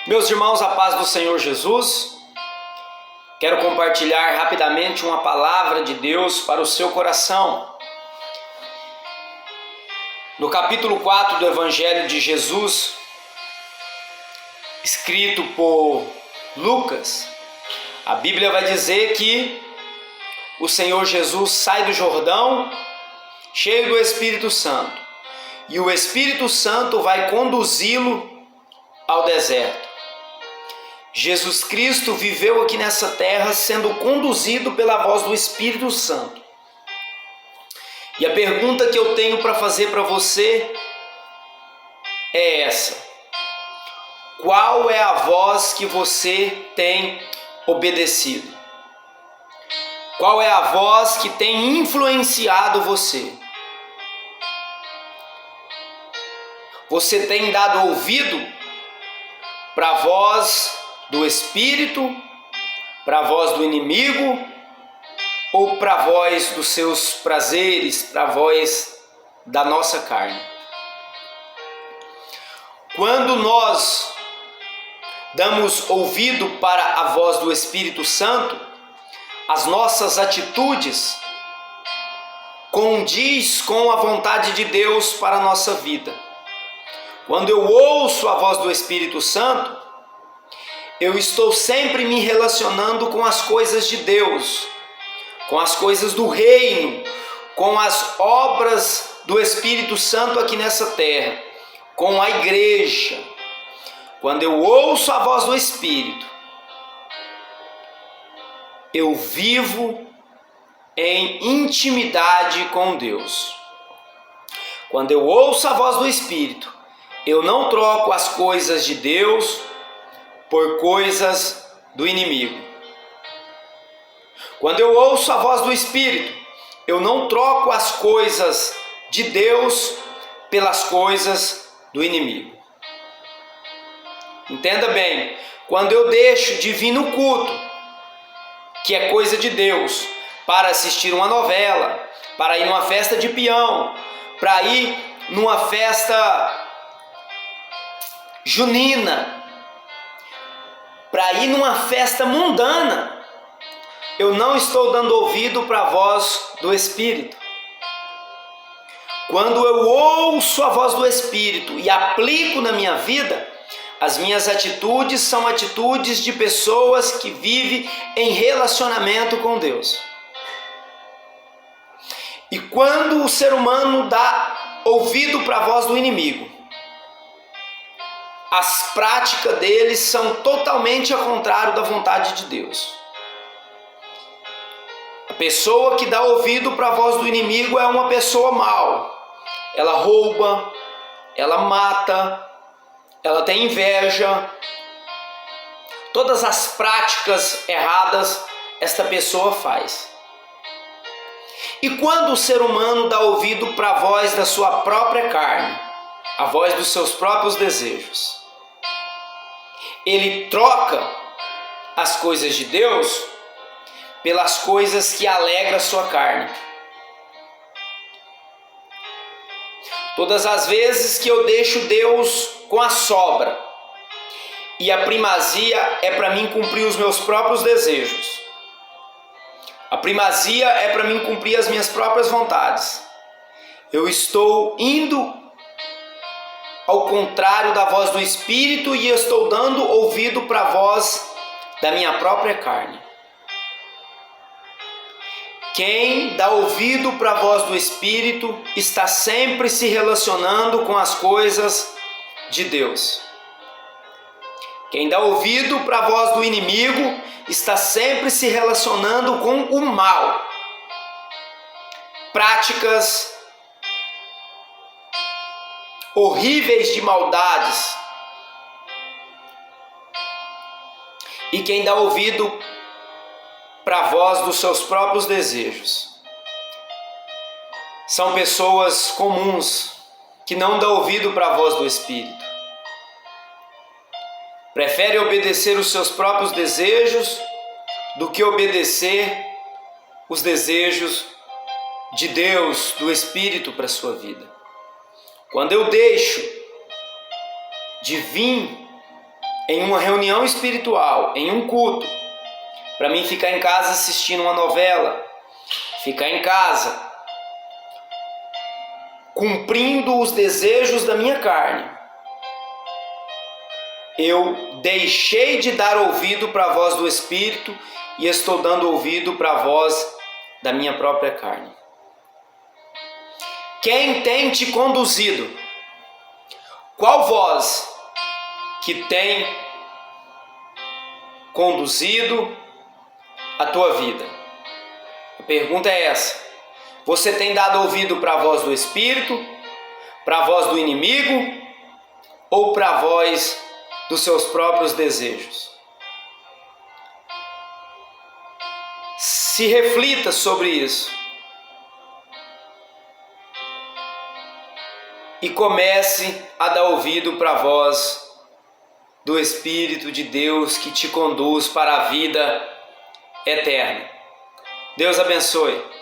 Meus irmãos, a paz do Senhor Jesus, quero compartilhar rapidamente uma palavra de Deus para o seu coração. No capítulo 4 do Evangelho de Jesus, escrito por Lucas, a Bíblia vai dizer que o Senhor Jesus sai do Jordão, cheio do Espírito Santo, e o Espírito Santo vai conduzi-lo ao deserto. Jesus Cristo viveu aqui nessa terra sendo conduzido pela voz do Espírito Santo. E a pergunta que eu tenho para fazer para você é essa: qual é a voz que você tem obedecido? Qual é a voz que tem influenciado você? Você tem dado ouvido para a voz do Espírito, para a voz do inimigo, ou para a voz dos seus prazeres, para a voz da nossa carne? Quando nós damos ouvido para a voz do Espírito Santo, as nossas atitudes condiz com a vontade de Deus para a nossa vida. Quando eu ouço a voz do Espírito Santo, eu estou sempre me relacionando com as coisas de Deus, com as coisas do reino, com as obras do Espírito Santo aqui nessa terra, com a igreja. Quando eu ouço a voz do Espírito, eu vivo em intimidade com Deus. Quando eu ouço a voz do Espírito, eu não troco as coisas de Deus por coisas do inimigo. Quando eu ouço a voz do Espírito, eu não troco as coisas de Deus pelas coisas do inimigo. Entenda bem, quando eu deixo de vir no culto, que é coisa de Deus, para assistir uma novela, para ir numa festa de peão, para ir numa festa junina, para ir numa festa mundana, eu não estou dando ouvido para a voz do Espírito. Quando eu ouço a voz do Espírito e aplico na minha vida, as minhas atitudes são atitudes de pessoas que vivem em relacionamento com Deus. E quando o ser humano dá ouvido para a voz do inimigo, as práticas deles são totalmente ao contrário da vontade de Deus. A pessoa que dá ouvido para a voz do inimigo é uma pessoa mau. Ela rouba, ela mata, ela tem inveja. Todas as práticas erradas esta pessoa faz. E quando o ser humano dá ouvido para a voz da sua própria carne, a voz dos seus próprios desejos, ele troca as coisas de Deus pelas coisas que alegram a sua carne. Todas as vezes que eu deixo Deus com a sobra e a primazia é para mim cumprir os meus próprios desejos, a primazia é para mim cumprir as minhas próprias vontades, eu estou indo ao contrário da voz do Espírito e estou dando ouvido para a voz da minha própria carne. Quem dá ouvido para a voz do Espírito está sempre se relacionando com as coisas de Deus. Quem dá ouvido para a voz do inimigo está sempre se relacionando com o mal. Práticas horríveis de maldades. E quem dá ouvido para a voz dos seus próprios desejos são pessoas comuns que não dão ouvido para a voz do Espírito. Preferem obedecer os seus próprios desejos do que obedecer os desejos de Deus, do Espírito para a sua vida. Quando eu deixo de vir em uma reunião espiritual, em um culto, para mim ficar em casa assistindo uma novela, ficar em casa cumprindo os desejos da minha carne, eu deixei de dar ouvido para a voz do Espírito e estou dando ouvido para a voz da minha própria carne. Quem tem te conduzido? Qual voz que tem conduzido a tua vida? A pergunta é essa. Você tem dado ouvido para a voz do Espírito, para a voz do inimigo ou para a voz dos seus próprios desejos? Se reflita sobre isso e comece a dar ouvido para a voz do Espírito de Deus que te conduz para a vida eterna. Deus abençoe.